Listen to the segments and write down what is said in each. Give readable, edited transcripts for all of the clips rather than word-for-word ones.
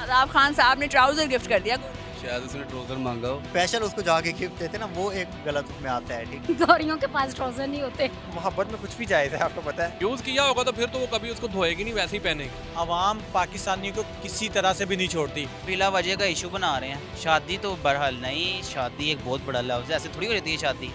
शादाब खान साहब ने trouser gift कर दिया। शायद उसने ट्राउजर मांगा हो। स्पेशल उसको जाके गिफ्ट देते ना, वो एक गलत उसमें आता है। ठीक, गौरियों के पास ट्राउजर नहीं होते। मोहब्बत में कुछ भी जायज़ है, आपको पता है। यूज़ किया होगा तो फिर तो वो कभी उसको धोएगी नहीं, वैसे ही पहनेगी। आवाम पाकिस्तानियों को किसी तरह से भी नहीं छोड़ती। बिला वजह का इशू बना रहे हैं। शादी तो बहरहाल नहीं, शादी एक बहुत बड़ा लफ्ज़ है, ऐसे थोड़ी हो जाती है शादी।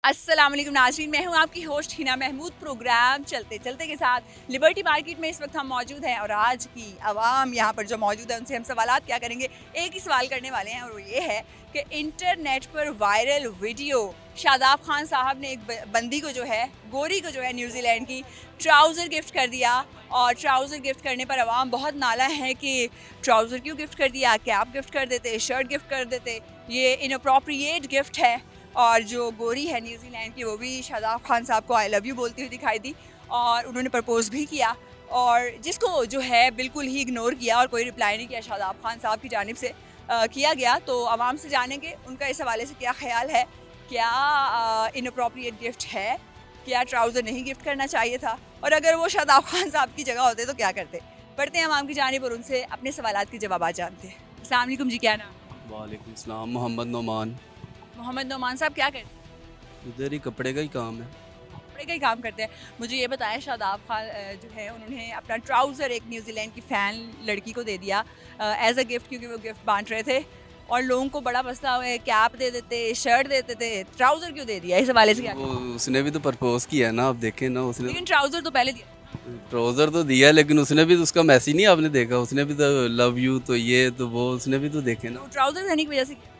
अस्सलाम वालेकुम नाज़रीन, मैं हूं आपकी होस्ट हिना महमूद। प्रोग्राम चलते चलते के साथ लिबर्टी मार्केट में इस वक्त हम मौजूद हैं और आज की आवाम यहाँ पर जो मौजूद है उनसे हम सवालात क्या करेंगे। एक ही सवाल करने वाले हैं और वो ये है कि इंटरनेट पर वायरल वीडियो शादाब खान साहब ने एक बंदी को जो है, गोरी को जो है न्यूजीलैंड की, ट्राउज़र गिफ्ट कर दिया। और ट्राउज़र गिफ्ट करने पर आवाम बहुत नाला है कि ट्राउज़र क्यों गिफ्ट कर दिया, कैप गिफ्ट कर देते, शर्ट गिफ्ट कर देते, ये इनअप्रोप्रिएट गिफ्ट है। और जो गोरी है न्यूजीलैंड की, वो भी शादाब खान साहब को आई लव यू बोलती हुई दिखाई दी और उन्होंने प्रपोज़ भी किया, और जिसको जो है बिल्कुल ही इग्नोर किया और कोई रिप्लाई नहीं किया शादाब खान साहब की जानिब से किया गया। तो आवाम से जानेंगे उनका इस हवाले से क्या ख्याल है। क्या इनअप्रोप्रिएट गिफ्ट है, क्या ट्राउज़र नहीं गिफ्ट करना चाहिए था, और अगर वो शादाब खान साहब की जगह होते तो क्या करते। पढ़ते हैं आवाम की जानिब और उनसे अपने सवालात के जवाब जानते हैं। अस्सलाम वालेकुम जी, क्या नाम? वालेकुम सलाम, मोहम्मद नोमान। मोहम्मद नोमान साहब क्या करते हैं? इधर ही कपड़े का ही काम है। कपड़े का ही काम करते हैं। मुझे ये बताएं, शादाब खान जो है उन्होंने अपना ट्राउज़र एक न्यूजीलैंड की फ़ैन लड़की को दे दिया एज अ गिफ्ट, क्योंकि वो गिफ्ट बांट रहे थे और लोगों को बड़ा मसला हुआ है, कैप दे देते, शर्ट दे देते, ट्राउज़र क्यों दे दिया, इस हवाले से क्या? वो उसने भी तो प्रपोज किया है ना, आप देखें ना। उसने लेकिन ट्राउज़र तो पहले दिया। ट्राउजर तो दिया, लेकिन उसने भी तो उसका मैसेज नहीं आपने देखा, उसने भी तो लव यू तो ये तो वो उसने भी तो देखे ना। तो ट्राउज़र देने की वजह से किया।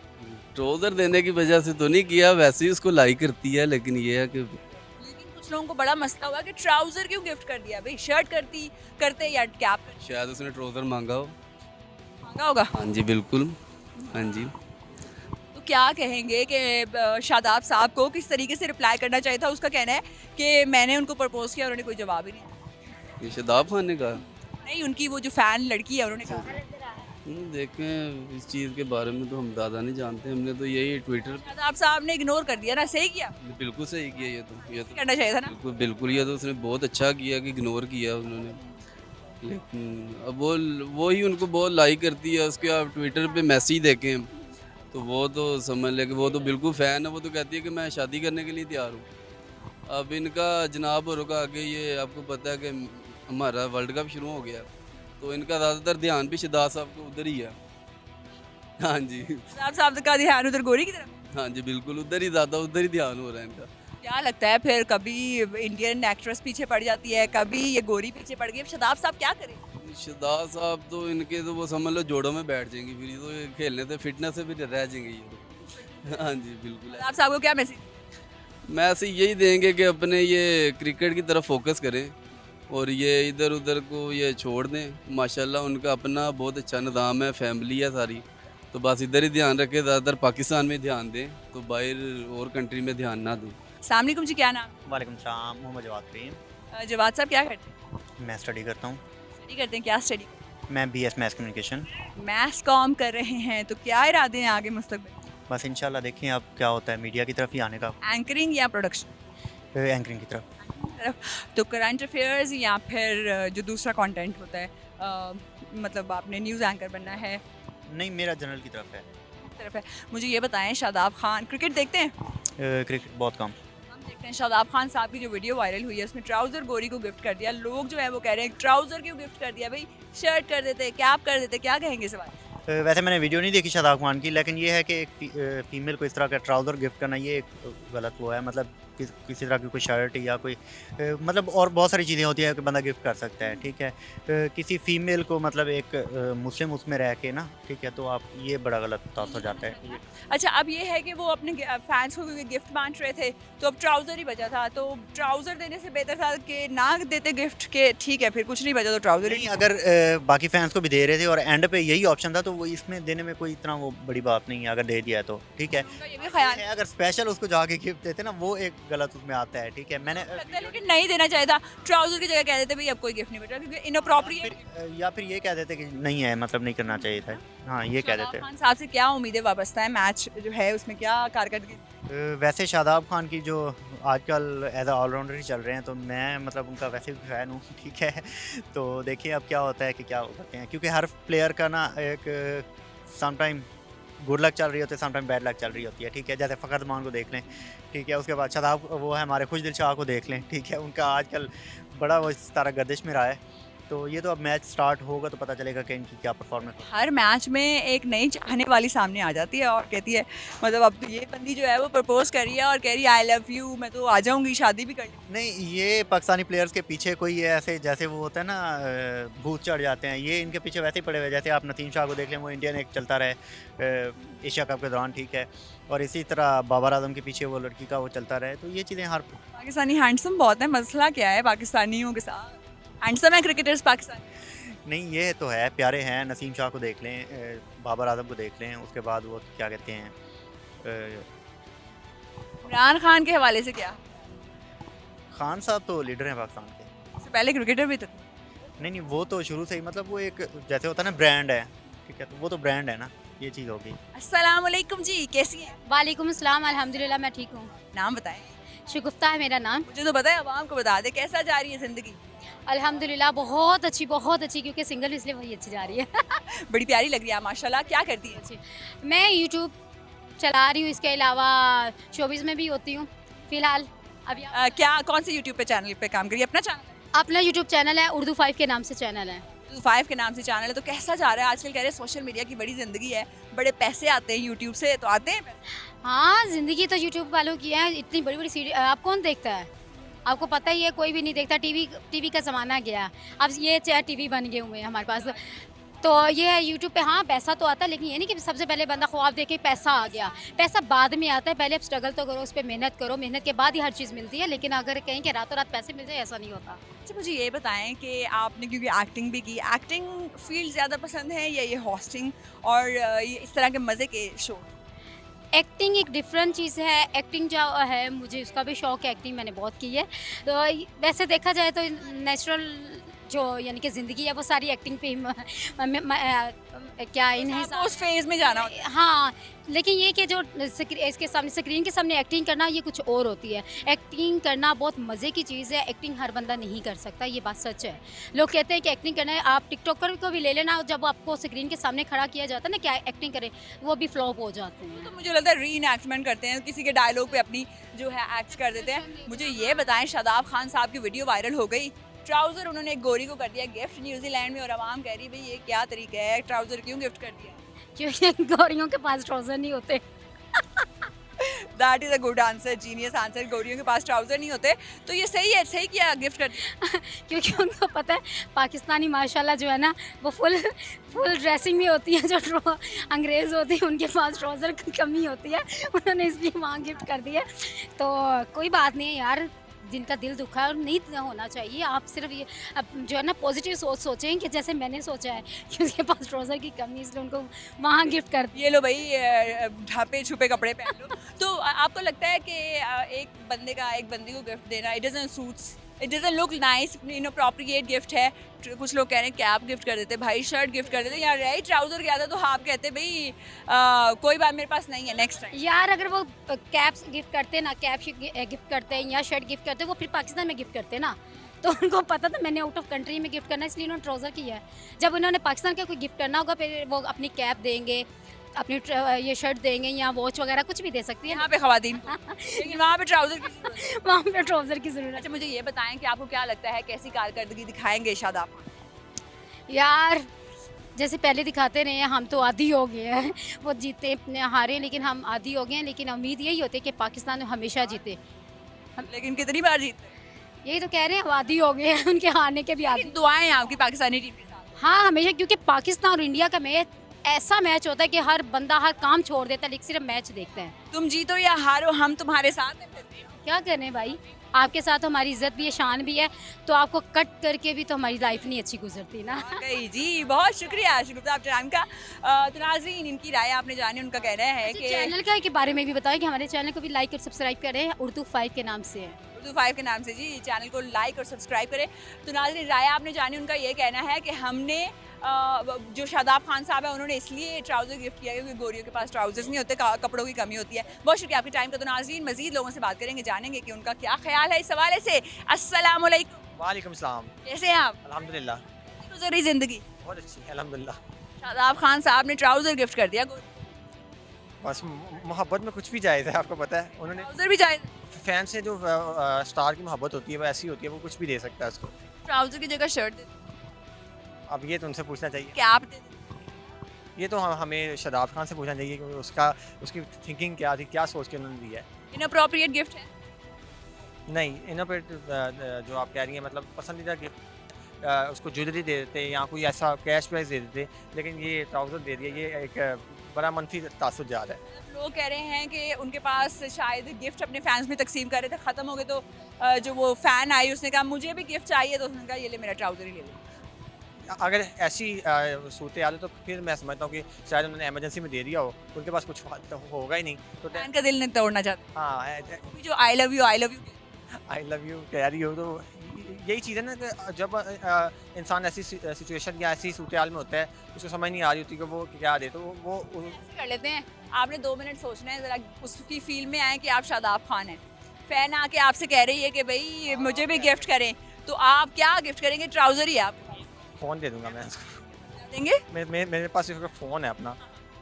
ट्राउजर देने की वजह से तो नहीं किया, वैसे ही उसको लाइक करती है, लेकिन ये है कि लेकिन कुछ लोगों को बड़ा मसला हुआ कि ट्राउज़र क्यों गिफ्ट कर दिया भाई, शर्ट करते या कैप शायद उसने ट्राउजर मांगा हो। मांगा होगा। हाँ जी बिल्कुल, हाँ जी। तो क्या कहेंगे कि शादाब साहब को किस तरीके से रिप्लाई करना चाहिए था। उसका कहना है कि मैंने उनको प्रपोज किया, उन्होंने कोई जवाब ही नहीं दिया। ये शादाब खान ने कहा। नहीं, उनकी वो जो फ़ैन लड़की है उन्होंने कहा। देखें, इस चीज़ के बारे में तो हम ज़्यादा नहीं जानते, हमने तो यही ट्विटर। शादाब साहब ने इग्नोर कर दिया ना, सही किया। बिल्कुल सही किया, ये तो करना चाहिए था ना। बिल्कुल बिल्कुल, ये तो उसने बहुत अच्छा किया कि इग्नोर किया उन्होंने। लेकिन अब वो ही उनको बहुत लाइक करती है, उसके आप ट्विटर पे मैसेज देखें तो वो तो समझ ले कि वो तो बिल्कुल फ़ैन है। वो तो कहती है कि मैं शादी करने के लिए तैयार हूँ। अब इनका जनाब और का आगे, ये आपको पता है कि हमारा वर्ल्ड कप शुरू हो गया, तो इनका ज़्यादातर ध्यान भी शहजाद साहब को उधर ही है। हाँ जी, शादाब साहब का ध्यान उधर गोरी की तरफ। हाँ जी बिल्कुल, उधर ही ज़्यादा उधर ही ध्यान हो रहा है इनका। क्या लगता है फिर, कभी इंडियन एक्ट्रेस पीछे पड़ जाती है, कभी ये गोरी पीछे पड़ गई, अब शादाब साहब क्या करें? शहजाद साहब तो इनके तो वो समझ लो जोड़ों में बैठ जाएंगी, फिर ये तो ये खेलने से फिटनेस से भी रह जाएंगे ये तो। हाँ जी बिल्कुल। शादाब साहब को क्या मैसेज? मैसेज यही देंगे कि अपने ये क्रिकेट की तरफ फोकस करें और ये इधर उधर को ये छोड़ दें। माशाल्लाह उनका अपना बहुत अच्छा निज़ाम है, फैमिली है सारी, तो बस इधर ही ध्यान रखें, ज़्यादातर पाकिस्तान में ध्यान दें, तो बाहर और कंट्री में ध्यान ना दें। अस्सलाम वालेकुम जी, क्या नाम? वालेकुम सलाम, मोहम्मद जवाद करीम। जवाद साहब क्या करते हैं? मैं स्टडी करता हूँ। स्टडी करते हैं, क्या स्टडी? मैं BS maths communication. Maths com कर रहे हैं, तो क्या इरादे हैं आगे मुस्तकबिल? बस इंशाल्लाह देखें अब क्या होता है, मीडिया की तरफ ही आने का, एंकरिंग या प्रोडक्शन एंकरिंग की तरफ। तरफ? तो करंट अफेयर्स या फिर जो दूसरा कंटेंट होता है, मतलब आपने न्यूज़ एंकर बनना है? नहीं, मेरा जनरल की तरफ है। तरफ है। मुझे ये बताएं, शादाब खान क्रिकेट देखते हैं? क्रिकेट बहुत कम। हम देखते हैं। शादाब खान साहब की जो वीडियो वायरल हुई है उसमें ट्राउज़र गोरी को गिफ्ट कर दिया। लोग जो है वो कह रहे हैं ट्राउज़र क्यों गिफ्ट कर दिया भाई, शर्ट कर देते, कैप कर देते, क्या कहेंगे इस बारे में? वैसे मैंने वीडियो नहीं देखी शादाब खान की, लेकिन ये है कि एक फीमेल को इस तरह का ट्राउज़र गिफ्ट करना ये एक गलत वो है। मतलब किसी तरह की कोई शर्ट या कोई मतलब और बहुत सारी चीज़ें होती हैं कि बंदा गिफ्ट कर सकता है। ठीक है, किसी फीमेल को मतलब एक मुस्लिम उसमें रह के ना, ठीक है, तो आप ये बड़ा गलत हो जाता है। अच्छा, अब ये है कि वो अपने फैंस को क्योंकि गिफ्ट बांट रहे थे तो अब ट्राउज़र ही बचा था, तो ट्राउज़र देने से बेहतर था कि ना देते गिफ्ट के, ठीक है फिर कुछ नहीं बचा तो ट्राउज़र नहीं, ही। अगर बाकी फैंस को भी दे रहे थे और एंड पे यही ऑप्शन था, तो वो इसमें देने में कोई इतना वो बड़ी बात नहीं है। अगर दे दिया है तो ठीक है। उनका ये भी ख्याल है। अगर स्पेशल उसको जाके गिफ्ट देते ना, वो एक गलत उसमें आता है, ठीक है। मैंने लगता है लेकिन नहीं देना चाहिए था, ट्राउजर की जगह कह देते भाई अब कोई गिफ्ट नहीं बेटा क्योंकि इनअप्रोप्रिएट। या फिर ये कह देते कि नहीं है, मतलब नहीं करना चाहिए था। हाँ, ये कह देते। खान साहब से क्या उम्मीदें वाबस्ता है, मैच जो है उसमें क्या कारकर्दगी? वैसे शादाब खान की जो आजकल एज अ ऑलराउंडर ही चल रहे हैं, तो मैं मतलब उनका वैसे भी फ़ैन हूँ, ठीक है। तो देखिए अब क्या होता है कि क्या करते हैं, क्योंकि हर प्लेयर का ना एक सम टाइम गुड लक चल रही होती है, सम टाइम बैड लक चल रही होती है, ठीक है। जैसे फ़खर मान को देख लें, ठीक है। उसके बाद शादाब वो है हमारे खुश दिल शाह को देख लें, ठीक है। उनका आजकल बड़ा वो इस तरह गर्दिश में रहा है। तो ये तो अब मैच स्टार्ट होगा तो पता चलेगा कि इनकी क्या परफॉर्मेंस है। हर मैच में एक नई चाहने वाली सामने आ जाती है और कहती है मतलब अब तो ये बंदी जो है वो प्रपोज कर रही है और कह रही है आई लव यू, मैं तो आ जाऊंगी, शादी भी कर लूंगी। नहीं, ये पाकिस्तानी प्लेयर्स के पीछे कोई ये ऐसे जैसे वो होता है ना भूत चढ़ जाते हैं, ये इनके पीछे वैसे ही पड़े हुए। जैसे आप नसीम शाह को देख लें, वो इंडियन एक चलता रहे एशिया कप के दौरान, ठीक है। और इसी तरह बाबर आजम के पीछे वो लड़की का वो चलता रहे। तो ये चीज़ें हर पाकिस्तानी हैंडसम बहुत है, मसला क्या है पाकिस्तानियों के साथ? हैंडसम है क्रिकेटर्स पाकिस्तानी? नहीं, ये तो है, प्यारे हैं। नसीम शाह को देख लें, बाबर आजम को देख लें, उसके बाद वो क्या कहते हैं इमरान खान के हवाले से क्या? खान साहब तो लीडर हैं पाकिस्तान के। इससे पहले क्रिकेटर भी तो थे। नहीं नहीं, वो तो शुरू से ही मतलब वो एक जैसे होता है ना ब्रांड है, ठीक है। तो वो तो ब्रांड है ना, ये चीज़ होगी। अस्सलाम वालेकुम जी, कैसी हैं? वालेकुम अस्सलाम, अल्हम्दुलिल्लाह मैं ठीक हूँ। नाम बताएं। शगुफ्ता है मेरा नाम। मुझे तो पता है, आवाम को बता दे कैसा जा रही है जिंदगी? अल्हम्दुलिल्लाह बहुत अच्छी क्योंकि सिंगल इसलिए वही अच्छी जा रही है। बड़ी प्यारी लग रही है माशाल्लाह। क्या करती है? अच्छी। मैं यूट्यूब चला रही हूँ, इसके अलावा शोबिज़ में भी होती हूँ फ़िलहाल। अभी क्या कौन से यूट्यूब पे चैनल पे काम करिए? अपना चैनल अपना यूट्यूब चैनल है, उर्दू 5 के नाम से चैनल है। 5 के नाम से चैनल है। तो कैसा जा रहा है आजकल? कह रहे हैं सोशल मीडिया की बड़ी जिंदगी है, बड़े पैसे आते हैं यूट्यूब से, तो आते हैं पैसे? हाँ, ज़िंदगी तो यूट्यूब वालों की है। इतनी बड़ी बड़ी सीरीज आप कौन देखता है? आपको पता ही है, कोई भी नहीं देखता। टीवी का ज़माना गया, अब ये चाहे टीवी बन गए हुए हैं हमारे पास। तो ये है यूट्यूब पे, हाँ पैसा तो आता है, लेकिन ये नहीं कि सबसे पहले बंदा ख्वाब देखे पैसा आ गया। पैसा बाद में आता है, पहले आप स्ट्रगल तो करो, उस पर मेहनत करो, मेहनत के बाद ही हर चीज़ मिलती है। लेकिन अगर कहें कि रातों रात पैसे मिल जाए, ऐसा नहीं होता। अच्छा, मुझे ये बताएं कि आपने क्योंकि एक्टिंग भी की, एक्टिंग फील्ड ज़्यादा पसंद है या ये होस्टिंग और ये इस तरह के मज़े के शो? एक्टिंग एक डिफरेंट चीज़ है। एक्टिंग जो है, मुझे उसका भी शौक है, एक्टिंग मैंने बहुत की है। तो वैसे देखा जाए तो नेचुरल जो यानी कि ज़िंदगी है वो सारी एक्टिंग पे ही क्या इन्हें आपको उस फेज में जाना होता है। हाँ, लेकिन ये कि जो इसके सामने स्क्रीन के सामने एक्टिंग करना, ये कुछ और होती है। एक्टिंग करना बहुत मज़े की चीज़ है। एक्टिंग हर बंदा नहीं कर सकता, ये बात सच है। लोग कहते हैं कि एक्टिंग करना है, आप टिकटॉकर को भी ले लेना, जब आपको स्क्रीन के सामने खड़ा किया जाता है ना क्या एक्टिंग करे, वो भी फ्लॉप हो जाते हैं। तो मुझे लगता है री इनैक्टमेंट करते हैं, किसी के डायलॉग पे अपनी जो है एक्ट कर देते हैं। मुझे ये बताएं, शादाब खान साहब की वीडियो वायरल हो गई, ट्राउज़र उन्होंने एक गोरी को कर दिया गिफ्ट न्यूजीलैंड में, और आवाम कह रही है भाई ये क्या तरीका है, ट्राउज़र क्यों गिफ्ट कर दिया? क्योंकि गोरियों के पास ट्राउज़र नहीं होते। That is a good answer, genius answer. गोरियों के पास ट्राउज़र नहीं होते, तो ये सही है, सही किया गिफ्ट कर दिया। क्योंकि उनको पता है पाकिस्तानी माशाल्लाह जो है ना, वो फुल ड्रेसिंग में होती है। जो अंग्रेज़ होती है उनके पास ट्राउज़र की कमी होती है, उन्होंने इसलिए वहाँ गिफ्ट कर दिया। तो कोई बात नहीं है यार, जिनका दिल दुखा है और नहीं होना चाहिए। आप सिर्फ ये अब जो है ना पॉजिटिव सोचें कि जैसे मैंने सोचा है कि उसके पास ट्राउज़र की कमी, इसलिए उनको वहाँ गिफ्ट कर दिया। ये लो भाई ढापे छुपे कपड़े पहन लो। तो आपको लगता है कि एक बंदे का एक बंदी को गिफ्ट देना, it doesn't suits, it doesn't look nice, inappropriate gift है। कुछ लोग कह रहे हैं कैप गिफ्ट कर देते, भाई शर्ट गिफ्ट कर देते, यार राइट ट्राउज़र क्या था, तो आप कहते भाई कोई बात मेरे पास नहीं है, नेक्स्ट टाइम। यार अगर वो कैप्स गिफ्ट करते ना, कैप गिफ्ट करते हैं या शर्ट गिफ्ट करते, वो फिर पाकिस्तान में गिफ्ट करते ना। तो उनको पता था मैंने आउट ऑफ कंट्री में गिफ्ट करना, इसलिए उन्होंने ट्राउज़र किया है। जब उन्होंने पाकिस्तान का कोई गिफ्ट करना होगा, फिर वो अपनी कैप देंगे, अपनी ये शर्ट देंगे या वॉच वगैरह कुछ भी दे सकती है। यहाँ पे खवातीन लेकिन वहाँ पे ट्राउज़र की जरूरत है। वहाँ पे ट्राउज़र की ज़रूरत अच्छा, मुझे ये बताएं कि आपको क्या लगता है कैसी कारकर्दगी दिखाएंगे शादाब? है। यार जैसे पहले दिखाते रहे हैं, हम तो आदी हो गए हैं। वो जीते हारे, लेकिन हम आदी हो गए हैं। लेकिन उम्मीद यही होती है कि पाकिस्तान हमेशा जीते। लेकिन कितनी बार जीते? यही तो कह रहे हैं, हम आदी हो गए हैं उनके हारने के भी आदी। दुआएं हैं आपकी पाकिस्तानी टीम के साथ? हाँ, हमेशा, क्योंकि पाकिस्तान और इंडिया का मैच ऐसा मैच होता है कि हर बंदा हर काम छोड़ देता है, लेकिन सिर्फ मैच देखते हैं। तुम जीतो या हारो, हम तुम्हारे साथ हैं। क्या करें भाई, आपके साथ हमारी इज्जत भी है, शान भी है, तो आपको कट करके भी तो हमारी लाइफ नहीं अच्छी गुजरती ना। वाकई जी, बहुत शुक्रिया शुक्रिया आप टाइम का। तो नाज़रीन, इनकी राय आपने जानी, उनका कहना है कि चैनल का के बारे में भी बताएं कि हमारे चैनल को भी लाइक और सब्सक्राइब करें, उर्दू 5 के नाम से है। उर्दू 5 के नाम से जी चैनल को लाइक और सब्सक्राइब करें। तो नाज़रीन, राय आपने जानी, उनका ये कहना है कि हमने जो शादाब खान साहब है उन्होंने इसलिए ट्राउज़र गिफ्ट किया क्योंकि गोरियों के पास ट्राउज़र्स नहीं होते, कपड़ों की कमी होती है। बहुत शुक्रिया आपके टाइम का। तो नाज़रीन, मज़ीद लोगों से बात करेंगे, जानेंगे कि उनका क्या ख्याल है इस हवाले से। अस्सलाम वालेकुम, वालेकुम सलाम। कैसे हैं आप? अल्हम्दुलिल्लाह गुजर रही ज़िंदगी? बहुत अच्छी है, अल्हम्दुलिल्लाह। शादाब खान साहब ने ट्राउज़र गिफ्ट कर दिया, बस मोहब्बत में कुछ भी जायज़ है, आपको पता है। उन्होंने ट्राउज़र भी जाए, फैन से जो स्टार की मोहब्बत होती है वो ऐसी होती है, वो कुछ भी दे सकता है उसको। ट्राउज़र की जगह शर्ट दे, अब ये तो उनसे पूछना चाहिए, क्या आप दे दें? ये तो हमें शादाब खान से पूछना चाहिए कि उसकी थिंकिंग क्या थी, क्या सोच के उन्होंने दिया है। इनअप्रोप्रिएट गिफ्ट है? नहीं, इनोवेटिव जो आप कह रही हैं, मतलब पसंदीदा गिफ्ट उसको ज्वेलरी दे देते या कोई ऐसा कैश प्राइज दे देते, लेकिन ये ट्राउज़र दे दिया, ये एक बड़ा मनफी तासुर जा रहा है। लोग कह रहे हैं कि उनके पास शायद गिफ्ट अपने फैंस में तकसीम कर रहे थे, ख़त्म हो गए, तो जो वो फ़ैन आई उसने कहा मुझे भी गिफ्ट चाहिए, तो उसने कहा ये ले मेरा ट्राउज़र ही ले लो। अगर ऐसी सूरत हाल है तो फिर मैं समझता हूँ कि शायद उन्होंने इमरजेंसी में दे दिया हो, उनके पास कुछ तो होगा ही नहीं, तो फैन का दिल नहीं तोड़ना चाहते। हाँ, अभी जो I love you I love you कह रही हो, तो यही चीज़ है ना कि जब इंसान ऐसी सिचुएशन या ऐसी सूरत हाल में होता है, उसको समझ नहीं आ रही होती कि वो क्या दे, तो वो ऐसे कर लेते हैं। आपने 2 मिनट सोचना है, ज़रा उसकी फील में आए कि आप शादाब खान हैं, फ़ैन आके आपसे कह रही है कि भाई मुझे भी गिफ्ट करें, तो आप क्या गिफ्ट करेंगे? ट्राउज़र ही आप फ़ोन दे दूंगा मैं उसको। देंगे? मेरे पास एक फ़ोन है अपना,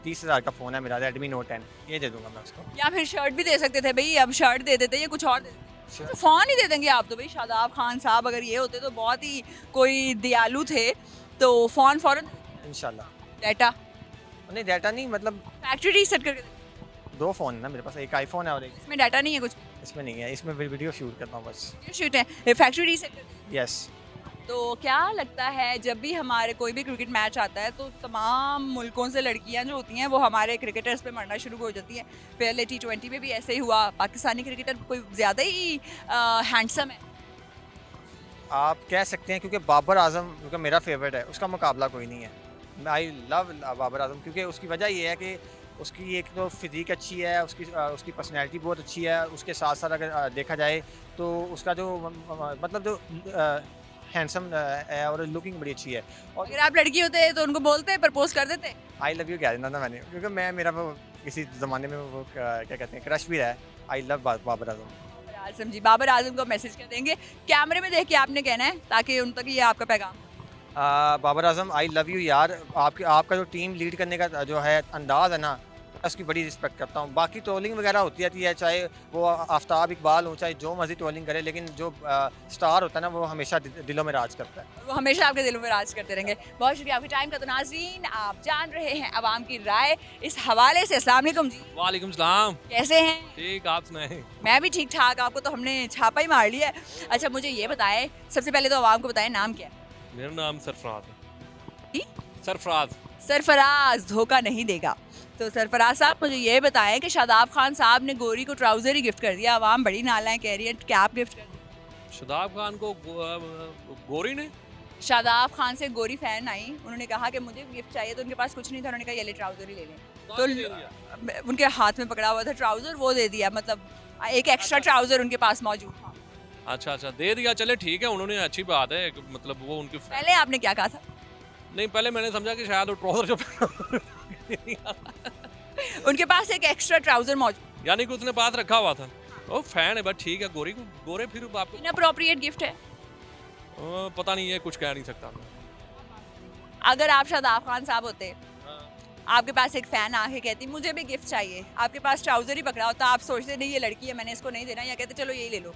30,000 का फ़ोन है मेरा, Redmi Note 10, ये दे दूंगा मैं उसको। या फिर शर्ट भी दे सकते थे भाई, अब शर्ट दे देते या कुछ और दे देते। तो फ़ोन ही दे देंगे आप तो भाई। शादाब खान साहब अगर ये होते तो बहुत ही कोई दयालु थे, तो फ़ोन फ़ौरन इंशाल्लाह। डाटा नहीं, डाटा नहीं, मतलब फैक्ट्री रीसेट करके दे। 2 फ़ोन है ना मेरे पास, एक आईफोन है और एक इसमें डाटा नहीं है कुछ, इसमें नहीं है, इसमें वीडियो शूट करता हूँ बस। ये शूट है, फैक्ट्री रीसेट कर दे। यस। तो क्या लगता है जब भी हमारे कोई भी क्रिकेट मैच आता है तो तमाम मुल्कों से लड़कियां जो होती हैं वो हमारे क्रिकेटर्स पे मरना शुरू हो जाती हैं? पहले T20 में भी ऐसे ही हुआ। पाकिस्तानी क्रिकेटर कोई ज़्यादा ही हैंडसम है? आप कह सकते हैं, क्योंकि बाबर आजम क्योंकि मेरा फेवरेट है, उसका मुकाबला कोई नहीं है। आई लव बाबर आजम, क्योंकि उसकी वजह ये है कि उसकी एक तो फिज़ीक अच्छी है, उसकी पर्सनैलिटी बहुत अच्छी है, उसके साथ साथ अगर देखा जाए तो उसका जो मतलब जो हैंडसम है और लुकिंग बड़ी अच्छी है। और अगर आप लड़की होते तो उनको बोलते, प्रपोज कर देते? आई लव यू कह देना था मैंने, क्योंकि मेरा वो किसी ज़माने में वो क्या कहते हैं क्रश भी रहा है। I love Babar Azam. बाबर आजम जी, बाबर आजम को मैसेज कर देंगे, कैमरे में देख के आपने कहना है ताकि उन तक ये आपका पैगाम। Babar Azam, I love you यार। आपका जो टीम लीड करने का जो है अंदाज़ है ना, उसकी बड़ी रिस्पेक्ट करता हूँ। बाकी ट्रोलिंग वगैरह होती रहती है, चाहे वो आफ्ताब इकबाल हो, चाहे जो मर्जी ट्रोलिंग करे, लेकिन जो स्टार होता है ना वो हमेशा दिलों में राज करता है। वो हमेशा आपके दिलों में राज करते रहेंगे। बहुत शुक्रिया आपके टाइम का। तो नाज़रीन, आप जान रहे हैं अवाम की राय इस हवाले से। अस्सलाम वालेकुम जी, वालेकुम सलाम। कैसे हैं? ठीक, आप सुनाएं। मैं भी ठीक ठाक। आपको तो हमने छापा ही मार लिया है। अच्छा, मुझे ये बताएं, सबसे पहले तो अवाम को बताएं, नाम क्या है? मेरा नाम सरफराज जी? है। सरफराज। सरफराज धोखा नहीं देगा। तो सरफराज साहब, मुझे ये बताएं कि शादाब खान साहब ने गोरी को ट्राउज़र ही गिफ्ट कर दिया। अवाम बड़ी नालायक कह रही है, क्या आप गिफ्ट कर दिया? शादाब खान को गोरी ने शादाब खान से गोरी फैन आई, उन्होंने कहा कि मुझे गिफ्ट चाहिए, तो उनके पास कुछ नहीं था, उन्होंने कहा ये ले ट्राउज़र ही ले लें। तो उनके हाथ में पकड़ा हुआ था ट्राउज़र, वो दे दिया, मतलब एक एक्स्ट्रा ट्राउज़र उनके पास मौजूद था। अच्छा, दे दिया, चले ठीक है, उन्होंने अच्छी बात है, मतलब वो उनकी पहले आपने क्या कहा था? नहीं, पहले मैंने समझा कि शायद वो ट्राउजर जो उनके पास एक एक्स्ट्रा ट्राउज़र मौजूद, यानी कि उसने पास रखा हुआ था। ओ फैन है, बस ठीक है। गोरे फिर आपको इनअप्रोप्रिएट गिफ्ट है। पता नहीं है, कुछ कह नहीं सकता। अगर आप शादाब खान साहब होते, आपके पास एक फ़ैन आके कहती मुझे भी गिफ्ट चाहिए, आपके पास ट्राउज़र ही पकड़ा होता, आप सोचते नहीं ये लड़की है, मैंने इसको नहीं देना, या कहते चलो यही ले लो?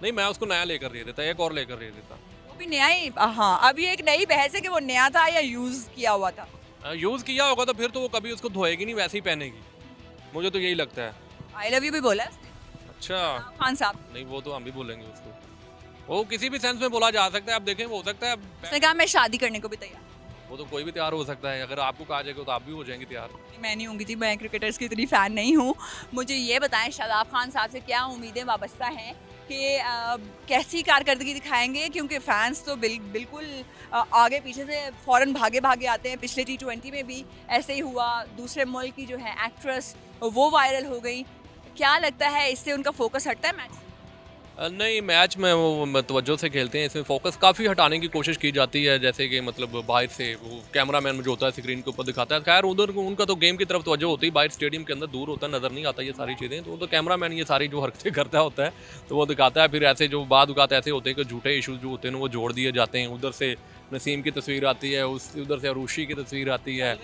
नहीं, मैं उसको नया लेकर दे देता, एक और लेकर दे देता। वो भी नया ही? हाँ, अभी एक नई बहस है कि वो नया था या यूज़ किया हुआ था। यूज़ किया होगा तो फिर तो वो कभी उसको धोएगी नहीं, वैसे ही पहनेगी, मुझे तो यही लगता है। आई लव यू भी बोला उसने अच्छा, खान साहब? नहीं, वो तो हम भी बोलेंगे उसको, वो किसी भी सेंस में बोला जा सकता है। आप देखें, वो हो सकता है उसने कहा मैं शादी करने को भी तैयार। वो तो कोई भी तैयार हो सकता है, अगर आपको कहा जाएगा तो आप भी हो जाएंगे तैयार। मैं नहीं होंगी जी, मैं क्रिकेटर्स की इतनी फ़ैन नहीं हूँ। मुझे ये बताएं, शादाब खान साहब से क्या उम्मीदें वाबस्ता हैं कि कैसी कारकर्दगी दिखाएंगे, क्योंकि फैंस तो बिल्कुल आगे पीछे से फ़ौरन भागे भागे आते हैं। पिछले T20 में भी ऐसे ही हुआ, दूसरे मुल्क की जो है एक्ट्रेस वो वायरल हो गई। क्या लगता है इससे उनका फोकस हटता है मैच? नहीं, मैच में वो तवज्जो से खेलते हैं, इसमें फोकस काफ़ी हटाने की कोशिश की जाती है, जैसे कि मतलब बाहर से वो कैमरामैन जो होता है स्क्रीन के ऊपर दिखाता है। खैर उधर उनका तो गेम की तरफ तवज्जो होती है, बाहर स्टेडियम के अंदर दूर होता है, नज़र नहीं आता ये सारी चीज़ें। तो वो तो कैमरामैन ये सारी जो हरकतें करता होता है तो वो दिखाता है। फिर ऐसे जो बाद औक़ात ऐसे होते हैं कि झूठे इशूज़ जो होते हैं वो जोड़ दिए जाते हैं। उधर से नसीम की तस्वीर आती है, उधर से अरूशी की तस्वीर आती है,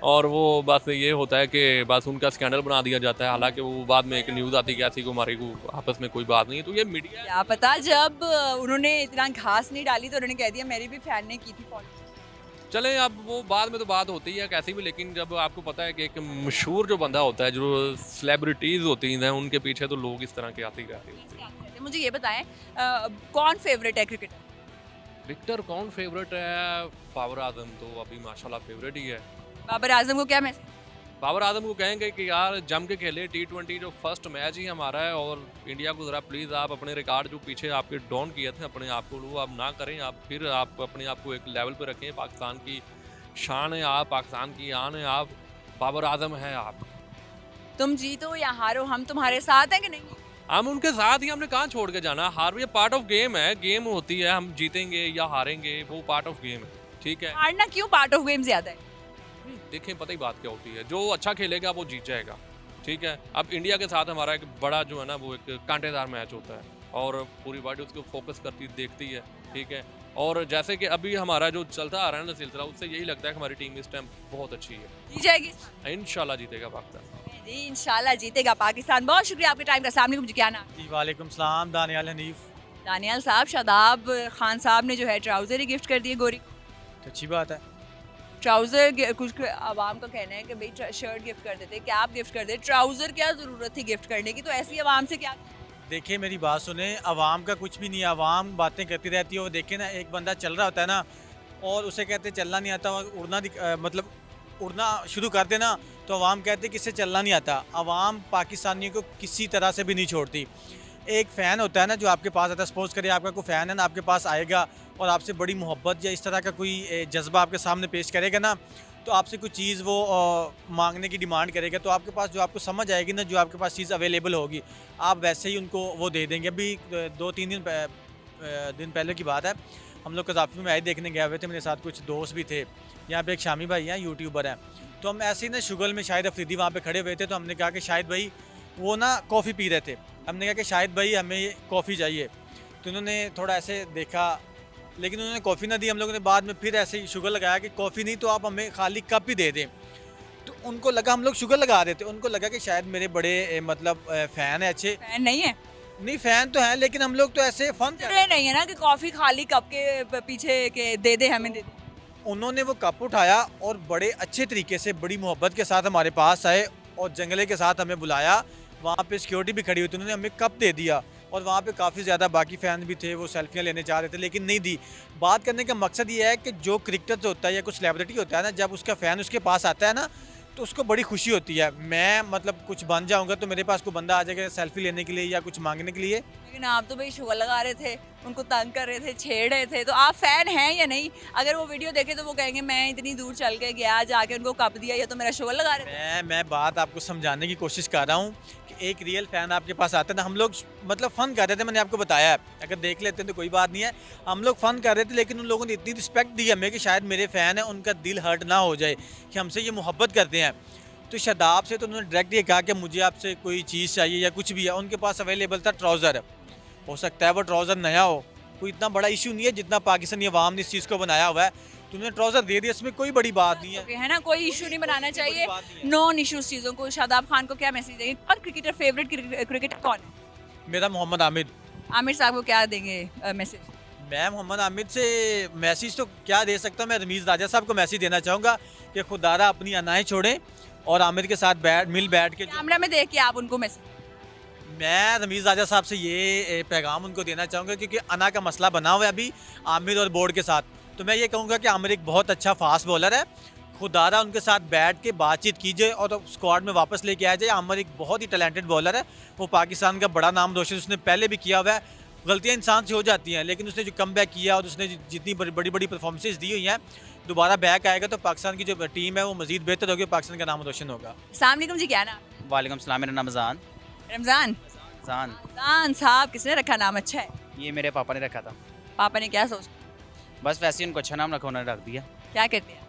और वो बस ये होता है कि बस उनका स्कैंडल बना दिया जाता है। हालांकि वो बाद में एक न्यूज़ आती है कि ऐसी को हमारी को आपस में कोई बात नहीं है। तो ये मीडिया, क्या पता जब उन्होंने इतना घास नहीं डाली तो उन्होंने कह दिया मेरी भी फैन ने की थी फॉलो। चलें अब वो बाद में तो बात होती है कैसी भी, लेकिन जब आपको पता है कि एक मशहूर जो बंदा होता है, जो सेलिब्रिटीज़ होती हैं, उनके पीछे तो लोग इस तरह के आते ही रहते हैं। मुझे ये बताएं कौन फेवरेट है क्रिकेटर? विक्टर कौन फेवरेट है? बाबर आजम तो अभी माशाल्लाह फेवरेट ही है। बाबर आजम को क्या मैसेज? बाबर आजम को कहेंगे कि यार जम के खेले, T20 जो फर्स्ट मैच ही हमारा है, और इंडिया को ज़रा प्लीज़ आप अपने रिकॉर्ड जो पीछे आपके डाउन किए थे अपने आप को, वो आप ना करें। आप फिर आप अपने आप को एक लेवल पे रखें। पाकिस्तान की शान है आप, पाकिस्तान की आन है आप, बाबर आजम है आप। तुम जीतो या हारो हम तुम्हारे साथ हैं कि नहीं? हम उनके साथ ही, हमने कहाँ छोड़ के जाना। हार ये पार्ट ऑफ गेम है, गेम होती है, हम जीतेंगे या हारेंगे वो पार्ट ऑफ गेम है, ठीक है। हारना क्यों पार्ट ऑफ गेम ज्यादा है? देखें पता ही बात क्या होती है, जो अच्छा खेलेगा वो जीत जाएगा, ठीक है। अब इंडिया के साथ हमारा एक बड़ा जो है ना वो एक कांटेदार मैच होता है, और पूरी वर्ल्ड उसको फोकस करती देखती है, ठीक है। और जैसे कि अभी हमारा जो चलता आ रहा है ना सिलसिला, उससे यही लगता है कि हमारी टीम इस टाइम बहुत अच्छी है, जीत जाएगी इंशाल्लाह जीतेगा पाकिस्तान। जी, इंशाल्लाह जीतेगा पाकिस्तान। बहुत शुक्रिया आपके टाइम का। अस्सलाम वालेकुम जी, क्या नाम? जी वालेकुम सलाम, दानियाल हनीफ। दानियाल साहब, शादाब खान साहब ने जो है ट्राउज़र ही गिफ्ट कर दिए गोरी को। तो अच्छी बात है। ट्राउज़र कुछ आवाम का कहना है कि भाई शर्ट गिफ्ट कर देते, कैप गिफ्ट कर दे, ट्राउज़र क्या ज़रूरत थी गिफ्ट करने की? तो ऐसी आवाम से क्या? देखिए मेरी बात सुने, आवाम का कुछ भी नहीं है, आवाम बातें करती रहती है। वो देखे ना, एक बंदा चल रहा होता है ना, और उसे कहते चलना नहीं आता, और मतलब उड़ना शुरू कर देना, तो आवाम कहते कि इससे चलना नहीं आता। आवाम पाकिस्तानियों को किसी तरह से भी नहीं छोड़ती। एक फ़ैन होता है ना जो आपके पास आता है, सपोज़ करिए आपका कोई फ़ैन है ना, आपके पास आएगा और आपसे बड़ी मोहब्बत या इस तरह का कोई जज्बा आपके सामने पेश करेगा ना, तो आपसे कोई चीज़ वो मांगने की डिमांड करेगा, तो आपके पास जो आपको समझ आएगी ना, जो आपके पास चीज़ अवेलेबल होगी, आप वैसे ही उनको वो दे देंगे। अभी 2-3 दिन पहले की बात है, हम लोग कज़ाफ़ी में मैच देखने गए हुए थे, मेरे साथ कुछ दोस्त भी थे। यहाँ पे एक शामी भाई हैं, यूट्यूबर हैं, तो हम ऐसे ही ना शुगल में शाहिद अफरीदी वहाँ पे खड़े हुए थे, तो हमने कहा कि शाहिद भाई, वो ना कॉफ़ी पी रहे थे, हमने कहा कि शाहिद भाई हमें ये कॉफ़ी चाहिए, तो उन्होंने थोड़ा ऐसे देखा, लेकिन उन्होंने कॉफ़ी ना दी। हम लोगों ने बाद में फिर ऐसे ही शुगर लगाया कि कॉफ़ी नहीं तो आप हमें खाली कप ही दे दें। तो उनको लगा हम लोग शुगर लगा रहे थे, उनको लगा कि शायद मेरे बड़े मतलब फ़ैन है अच्छे। फैन नहीं है? नहीं, फ़ैन तो हैं, लेकिन हम लोग तो ऐसे फ़न कर ये नहीं है ना कि कॉफ़ी खाली कप के पीछे के दे दे हमें दे दे। उन्होंने वो कप उठाया और बड़े अच्छे तरीके से, बड़ी मोहब्बत के साथ हमारे पास आए और जंगले के साथ हमें बुलाया। वहाँ पे सिक्योरिटी भी खड़ी हुई थी, उन्होंने हमें कप दे दिया, और वहाँ पे काफ़ी ज़्यादा बाकी फ़ैन भी थे, वो सेल्फियाँ लेने चाह रहे थे लेकिन नहीं दी। बात करने का मकसद ये है कि जो क्रिकेटर होता है या कुछ सेलिब्रिटी होता है ना, जब उसका फ़ैन उसके पास आता है ना, तो उसको बड़ी खुशी होती है। मैं मतलब कुछ बन जाऊँगा तो मेरे पास कोई बंदा आ जाएगा सेल्फी लेने के लिए या कुछ मांगने के लिए। लेकिन आप तो भाई शुगर लगा रहे थे, उनको तंग कर रहे थे, छेड़ रहे थे, तो आप फ़ैन हैं या नहीं? अगर वो वीडियो देखे तो वो कहेंगे मैं इतनी दूर चल के गया, जाके उनको कप दिया, या तो मेरा शुगर लगा रहे थे। मैं बात आपको समझाने की कोशिश कर रहा हूँ कि एक रियल फ़ैन आपके पास आता है ना, हम लोग मतलब फ़न कर रहे थे, मैंने आपको बताया है, अगर देख लेते हैं तो कोई बात नहीं है। हम लोग फ़न कर रहे थे, लेकिन उन लोगों ने इतनी रिस्पेक्ट दी हमें कि शायद मेरे फ़ैन हैं, उनका दिल हर्ट ना हो जाए कि हमसे ये मोहब्बत करते हैं। तो शादाब से तो उन्होंने डायरेक्ट ये कहा कि मुझे आपसे कोई चीज़ चाहिए या कुछ भी है। उनके पास अवेलेबल था ट्राउज़र, हो सकता है वो ट्राउज़र नया हो, कोई इतना बड़ा इशू नहीं है जितना पाकिस्तानी अवाम ने इस चीज़ को बनाया हुआ है, तो उन्होंने ट्राउज़र दे दिया, इसमें कोई बड़ी बात नहीं है। है ना, कोई इशू नहीं बनाना चाहिए, नॉन इशूज चीज़ों को। शादाब खान को क्या मैसेज देंगे? और क्रिकेटर फेवरेट क्रिकेटर कौन है? मेरा मोहम्मद आमिर। आमिर साहब को क्या देंगे मैसेज? मैं मोहम्मद आमिर से मैसेज तो क्या दे सकता हूँ, मैं रमीज़ राजा साहब को मैसेज देना चाहूँगा कि खुदारा अपनी अनाएँ छोड़ें और आमिर के साथ मिल बैठ के कैमरा में देख के आप उनको मैसेज। मैं रमीज़ राजा साहब से ये पैगाम उनको देना चाहूँगा, क्योंकि अना का मसला बना हुआ है अभी आमिर और बोर्ड के साथ। तो मैं ये कहूँगा कि आमिर एक बहुत अच्छा फास्ट बॉलर है, खुदारा उनके साथ बैठ के बातचीत कीजिए और स्क्वाड में वापस लेके आया जाए। आमिर एक बहुत ही टैलेंटेड बॉलर है, वो पाकिस्तान का बड़ा नाम रोशन उसने पहले भी किया हुआ है। गलतियां इंसान से हो जाती हैं, लेकिन उसने जो कम बैक किया और उसने जितनी बड़ी बड़ी परफॉर्मेंसेज दी हुई हैं, दोबारा बैक आएगा तो पाकिस्तान की जो टीम है वो मजीद बेहतर होगी, पाकिस्तान का नाम रोशन होगा। अस्सलाम वालेकुम जी, क्या नाम? वालेकुम सलाम, मेरा नाम अजान रमज़ान। अजान। रमज़ान साहब, किसने रखा नाम? अच्छा है। ये मेरे पापा ने रखा था, पापा ने क्या सोचा? बस वैसे ही उनको अच्छा नाम रखा, उन्होंने रख दिया। क्या करते हैं?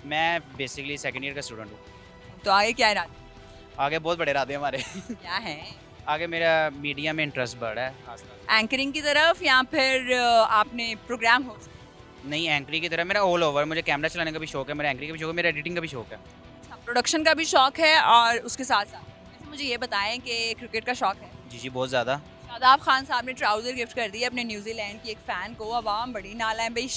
मैं बेसिकली सेकंड ईयर का स्टूडेंट हूँ। तो आगे क्या इरादा आगे बहुत बड़े इरादे हैं हमारे। क्या है? आगे मेरा मीडिया में इंटरेस्ट बढ़ा है आस्ता। एंकरिंग की तरफ या फिर आपने प्रोग्राम हो? नहीं, एंकरिंग की तरह मेरा ऑल ओवर, मुझे कैमरा चलाने का भी शौक है, मेरा एंकरिंग का भी शौक है, मेरा एडिटिंग का भी शौक है। प्रोडक्शन का भी शौक है और उसके साथ साथ अच्छा, मुझे ये बताएं कि क्रिकेट का शौक है? जी जी, बहुत ज़्यादा। शादाब खान साहब ने ट्राउज़र गिफ्ट कर दिया अपने न्यूजीलैंड की एक फ़ैन को। अवाम बड़ी नाला है भाई,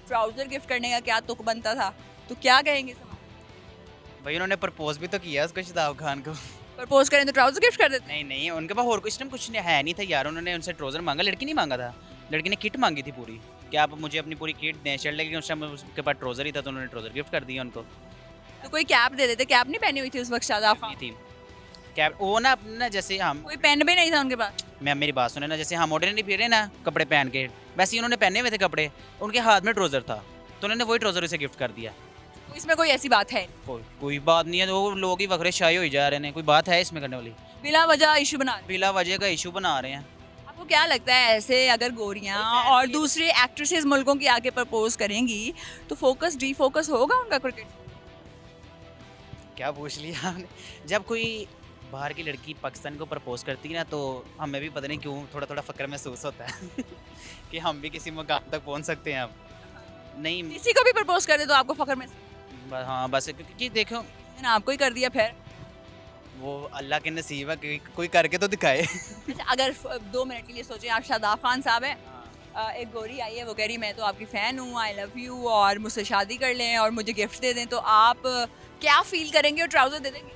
ट्राउज़र गिफ्ट करने का क्या तुक बनता था, तो क्या कहेंगे इस हवाले? भाई उन्होंने प्रपोज भी तो किया उसको, शादाब खान को। प्रपोज करें तो ट्राउज़र गिफ्ट कर देते? नहीं नहीं, उनके पास और कुछ टाइम कुछ है नहीं था यार, उन्होंने उनसे ट्राउज़र मांगा, लड़की नहीं मांगा था, लड़की ने किट मांगी थी पूरी। क्या आप मुझे अपनी पूरी किट दें शर्ट, लेकिन उस टाइम उसके पास ट्राउज़र ही था तो उन्होंने ट्राउज़र गिफ्ट कर दिया उनको। तो कोई कैप दे देते? कैप नहीं पहनी हुई थी उस वक्त शादाब खान? नहीं थी क्या वो ना अपना, जैसे हम कोई पेन भी नहीं था उनके पास? मेरी बात सुने ना, जैसे हम ऑर्डिनरी फिरे ना कपड़े पहन के, वैसे ही उन्होंने पहने हुए थे कपड़े, उनके हाथ में ट्राउज़र था तो उन्होंने वही ट्राउज़र उसे गिफ्ट कर दिया। तो इसमें कोई ऐसी बात है? कोई बात नहीं है, वो लोग ही वखरे शाही हो जा रहे हैं, कोई बात है इसमें करने वाली? बिला वजह इशू बना रहे। बिला वजह का इशू बना रहे हैं। आपको क्या लगता है ऐसे अगर गोरियां और दूसरे एक्ट्रेसेस मुल्कों की आके प्रपोज करेंगी तो फोकस डीफोकस होगा उनका क्रिकेट? क्या पूछ लिया आपने? जब कोई बाहर की लड़की पाकिस्तान को प्रपोज करती है ना, तो हमें भी पता नहीं क्यों थोड़ा थोड़ा फ़क्र महसूस होता है कि हम भी किसी मुकाम तक पहुंच सकते हैं अब। नहीं किसी को भी प्रपोज कर दे तो आपको फख्र में? हाँ बस, क्योंकि देखो लेकिन आपको ही कर दिया फिर? वो अल्लाह के नसीब है कि कोई करके तो दिखाए। अच्छा, अगर 2 मिनट के लिए सोचें, आप शादाब खान साहब हैं, एक गोरी आई है, वो कह रही मैं तो आपकी फ़ैन हूँ, आई लव यू, और मुझसे शादी कर लें और मुझे गिफ्ट दे दें, तो आप क्या फील करेंगे और ट्राउज़र दे देंगे?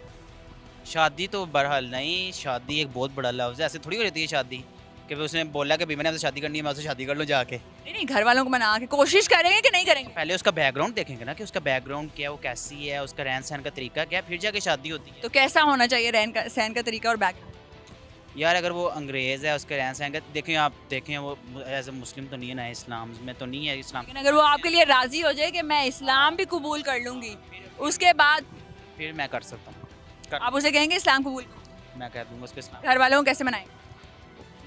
शादी तो बहरहाल नहीं, शादी एक बहुत बड़ा लफ्ज़ है, ऐसे थोड़ी हो रहती है शादी कि उसने बोला कि भाई मैंने आपसे शादी करनी है, मैं उससे शादी कर लूँ जाके। नहीं नहीं, घर वालों को मना के कोशिश करेंगे कि नहीं करेंगे? पहले उसका बैकग्राउंड देखेंगे ना कि उसका बैकग्राउंड क्या है, वो कैसी है, उसका रहन सहन का तरीका क्या है, फिर जाके शादी होती है। तो कैसा होना चाहिए रहन का सहन का तरीका और बैकग्राउंड? यार अगर वो अंग्रेज़ है, उसके रहन सहन का देखें वो एज ए मुस्लिम तो नहीं है ना, इस्लाम में तो नहीं है इस्लाम। लेकिन अगर वो आपके लिए राज़ी हो जाए कि मैं इस्लाम भी कबूल कर लूँगी, उसके बाद फिर मैं कर सकता हूँ, आप उसे कहेंगे इस्लाम कबूल? मैं कह दूँगा उसको इस्लाम। घर वालों को कैसे मनाएंगे?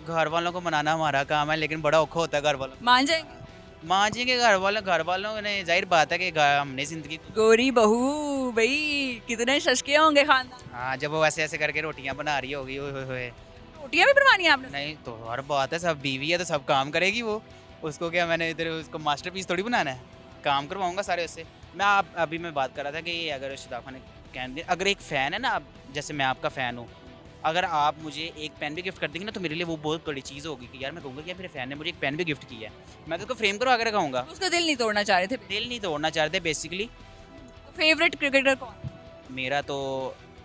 घर वालों को मनाना हमारा काम है, लेकिन बड़ा औखा होता है घर वालों मान जाएंगे? मान जी के घर वालों ने, जाहिर बात है कि हमने ज़िंदगी। गोरी बहू भाई, कितने शशके होंगे खानदान। हाँ, जब वो ऐसे ऐसे करके रोटियां बना रही होगी, ओए होए होए। रोटियां भी बनवानी है आपने? नहीं तो हर बात है, सब बीवी है तो सब काम करेगी वो, उसको क्या मैंने इधर उसको मास्टरपीस थोड़ी बनाना है, काम करवाऊंगा सारे उससे। अभी मैं बात कर रहा था कि अगर शादाब खान ने अगर एक फ़ैन है ना, जैसे मैं आपका फ़ैन हूँ, अगर आप मुझे एक पेन भी गिफ्ट कर देंगे ना, तो मेरे लिए वो बहुत बड़ी चीज़ होगी कि यार मैं कहूँगा कि यार मेरे फ़ैन ने मुझे एक पेन भी गिफ्ट किया है, मैं तो उसको फ्रेम करवा के रखाऊंगा। उसका दिल नहीं तोड़ना चाह रहे थे? दिल नहीं तोड़ना चाहते बेसिकली। तो फेवरेट क्रिकेटर कौन? मेरा तो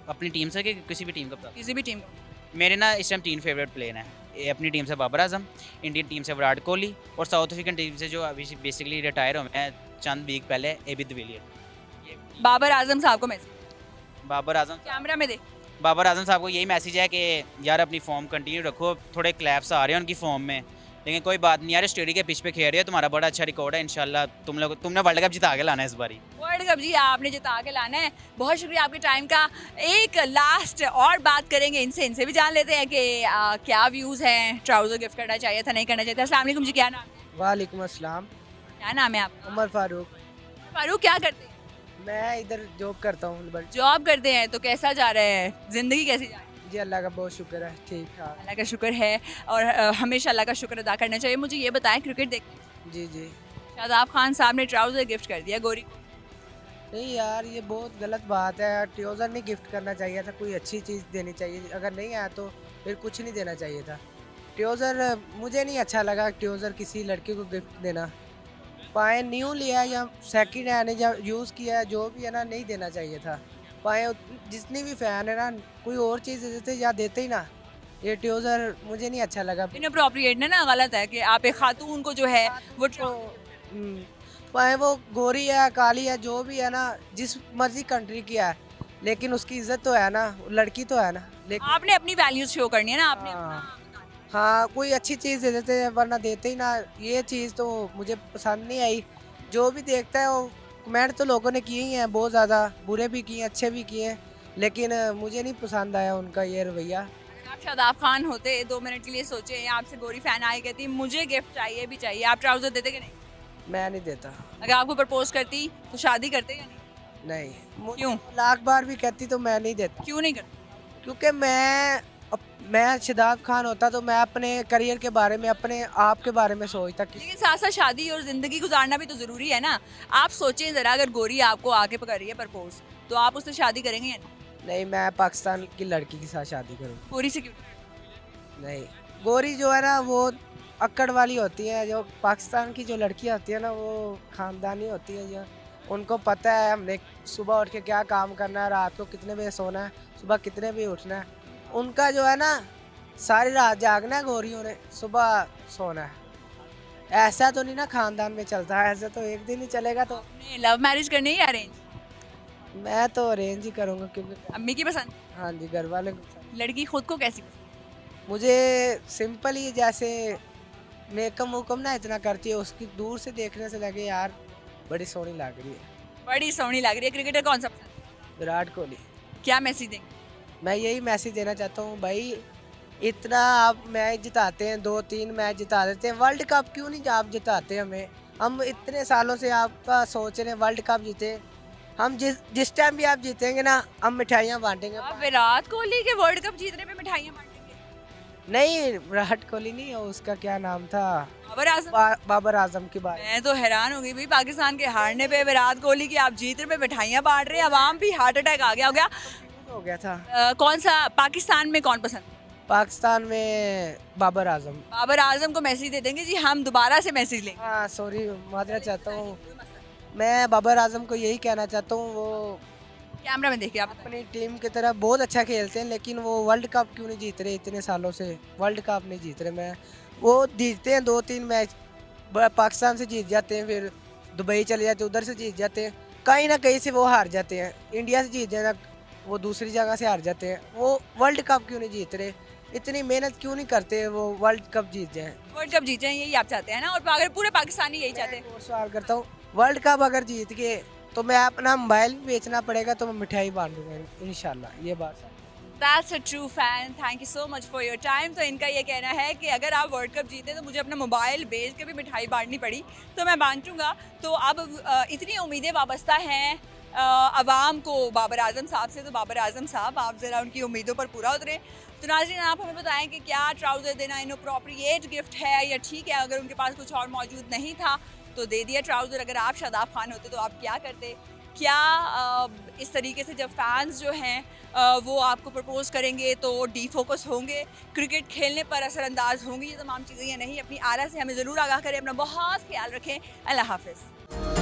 अपनी टीम से कि किसी भी टीम का बता। किसी भी टीम का? मेरे ना इस टाइम 3 फेवरेट प्लेयर हैं। अपनी टीम से बाबर आजम, इंडियन टीम से विराट कोहली, और साउथ अफ्रीकन टीम से जो अभी बेसिकली रिटायर हुए हैं चंद वीक पहले, एबी डिविलियर्स। बाबर आजम साहब को मैसेज बाबर आजम कैमरा में दे। बाबर आजम साहब को यही मैसेज है कि यार अपनी फॉर्म कंटिन्यू रखो, थोड़े क्लैप्स आ रहे हैं उनकी फॉर्म में, लेकिन कोई बात नहीं यार, स्टेडी के पिच पे खेल रहे हो, तुम्हारा बड़ा अच्छा रिकॉर्ड है, इंशाल्लाह तुमने वर्ल्ड कप जिता के लाना है इस बारी। वर्ल्ड कप जी आपने जिता के लाना है। बहुत शुक्रिया आपके टाइम का। एक लास्ट और बात करेंगे इनसे भी जान लेते हैं कि क्या व्यूज़ हैं, ट्राउज़र गिफ्ट करना चाहिए था, नहीं करना चाहिए था। अस्सलाम वालेकुम जी, क्या नाम है? वालेकुम अस्सलाम। क्या नाम है आपका? उमर फारूक। फारूक, क्या करते हैं? मैं इधर जॉब करता हूँ बट जॉब करते हैं, तो कैसा जा रहा है, ज़िंदगी कैसी जा रही है? जी अल्लाह का बहुत शुक्र है, ठीक ठाक। अल्लाह का शुक्र है और हमेशा अल्लाह का शुक्र अदा करना चाहिए। मुझे ये बताएं, क्रिकेट देखते हैं? जी जी। शादाब खान साहब ने ट्राउज़र गिफ्ट कर दिया गोरी को। नहीं यार, ये बहुत गलत बात है, ट्राउज़र नहीं गिफ्ट करना चाहिए था, कोई अच्छी चीज़ देनी चाहिए, अगर नहीं आया तो फिर कुछ नहीं देना चाहिए था। ट्राउज़र मुझे नहीं अच्छा लगा, ट्राउज़र किसी लड़के को गिफ्ट देना, पाए न्यू लिया या सेकंड हैंड या यूज़ किया, जो भी है ना, नहीं देना चाहिए था। पाए जितनी भी फ़ैन है ना, कोई और चीज़ देते या देते ही ना, ये ट्राउज़र मुझे नहीं अच्छा लगा। इनअप्रोप्रिएट ना गलत है कि आप एक खातून को जो है वो तो चाहे वो गोरी है काली है जो भी है ना, जिस मर्जी कंट्री की है, लेकिन उसकी इज्जत तो है ना, लड़की तो है ना। लेकिन आपने अपनी वैल्यूज शो करनी है ना, आपने हाँ। अपना हाँ, कोई अच्छी चीज़ दे देते हैं वरना देते ही ना। ये चीज़ तो मुझे पसंद नहीं आई। जो भी देखता है वो कमेंट तो लोगों ने किए ही हैं बहुत ज़्यादा, बुरे भी किए अच्छे भी किए, लेकिन मुझे नहीं पसंद आया उनका ये रवैया। अगर आप शादाब खान होते 2 मिनट के लिए सोचे, आपसे गोरी फैन आई कहती मुझे गिफ्ट चाहिए भी चाहिए, आप ट्राउजर देते कि नहीं? मैं नहीं देता। अगर आपको प्रपोज करती तो शादी करते या नहीं? नहीं, मुझे क्यों? लाख बार भी कहती तो मैं नहीं देता, क्यों नहीं करते? क्योंकि मैं शादाब खान होता तो मैं अपने करियर के बारे में, अपने आप के बारे में सोचता कि लेकिन साथ साथ शादी और जिंदगी गुजारना भी तो जरूरी है ना। आप सोचें जरा, अगर गोरी आपको आके कर रही है प्रपोज, तो आप उससे शादी करेंगे या नहीं? नहीं, मैं पाकिस्तान की लड़की के साथ शादी करूँ। गोरी से क्यों? नहीं, गोरी जो है ना वो अक्कड़ वाली होती है, जो पाकिस्तान की जो लड़कियां होती है ना वो खानदानी होती है, जो उनको पता है हमने सुबह उठ के क्या काम करना है, रात को कितने बजे सोना है, सुबह कितने बजे उठना है। उनका जो है ना सारी रात जागना है गोरियों ने, सुबह सोना है। ऐसा तो नहीं ना खानदान में चलता है, ऐसा तो एक दिन ही चलेगा। तो आपने लव मैरिज करनी है या अरेंज? मैं तो अरेंज ही करूँगा, क्योंकि अम्मी की पसंद? हाँ जी, घर वाले को पसंद। लड़की खुद को कैसी पसंद? मुझे सिंपल ही, जैसे मेकअप वूकअप ना इतना करती है, उसकी दूर से देखने से लगे यार बड़ी सोहनी लग रही है। बड़ी सोहनी लग रही है। क्रिकेटर कौन सा पसंद? विराट कोहली। क्या मैसेज देंगे? मैं यही मैसेज देना चाहता हूँ भाई, इतना आप मैच जिताते हैं, 2-3 मैच जिता देते हैं, वर्ल्ड कप क्यों नहीं आप जिताते हमें? हम इतने सालों से आपका सोच रहे हैं वर्ल्ड कप जीते। हम जिस टाइम भी आप जीतेंगे ना, हम मिठाइयाँ बांटेंगे। आप विराट कोहली के वर्ल्ड कप जीतने पे मिठाइयाँ बांटेंगे? नहीं, विराट कोहली नहीं, उसका क्या नाम था, बाबर आजम? बाबर आजम की बात। मैं तो हैरान हो गई भाई, पाकिस्तान के हारने पे विराट कोहली की आप जीतने पे मिठाइयाँ बांट रहे हैं, अवाम भी हार्ट अटैक आ गया हो गया। हो गया था। कौन सा पाकिस्तान में कौन पसंद? पाकिस्तान में बाबर आजम। बाबर आजम को मैसेज दे देंगे जी, हम दोबारा से मैसेज लेंगे। हाँ सॉरी, माजरा चाहता हूँ। मैं बाबर आजम को यही कहना चाहता हूँ, वो कैमरा में देखिए आप। अपनी टीम की तरफ बहुत अच्छा खेलते हैं, लेकिन वो वर्ल्ड कप क्यों नहीं जीत रहे? इतने सालों से वर्ल्ड कप नहीं जीत रहे। मैं वो जीतते हैं 2-3 मैच, पाकिस्तान से जीत जाते हैं, फिर दुबई चले जाते हैं, उधर से जीत जाते हैं, कहीं ना कहीं से वो हार जाते हैं। इंडिया से जीत जाना, वो दूसरी जगह से हार जाते हैं। वो वर्ल्ड कप क्यों नहीं जीत रहे? इतनी मेहनत क्यों नहीं करते वो वर्ल्ड कप जीत जाए? वर्ल्ड कप जीत जाए यही आप चाहते हैं ना, और अगर पूरे पाकिस्तानी यही चाहते हैं। मैं एक और सवाल करता हूँ, वर्ल्ड कप अगर जीत गए तो मैं अपना मोबाइल भी बेचना पड़ेगा, तो मैं मिठाई बांट दूंगा इंशाल्लाह। ये बात है। That's a true fan. Thank you so much for your time. तो इनका ये कहना है कि अगर आप वर्ल्ड कप जीते तो मुझे अपना मोबाइल बेच के भी मिठाई बांटनी पड़ी तो मैं बांटूंगा। तो अब इतनी उम्मीदें वाबस्ता हैं अवाम को बाबर आजम साहब से, तो बाबर आजम साहब आप ज़रा उनकी उम्मीदों पर पूरा उतरें। तो नाज़रीन, आप हमें बताएं कि क्या ट्राउज़र देना इनअप्रोप्रिएट गिफ्ट है या ठीक है? अगर उनके पास कुछ और मौजूद नहीं था तो दे दिया ट्राउज़र। अगर आप शादाब खान होते तो आप क्या करते? क्या इस तरीके से जब फैंस जो हैं वो आपको प्रपोज करेंगे तो डीफोकस होंगे, क्रिकेट खेलने पर असरअंदाज होंगी? ये तमाम चीज़ें या नहीं, अपनी आरा से हमें ज़रूर आगाह करें। अपना बहुत ख्याल रखें। अल्लाह हाफ़िज़।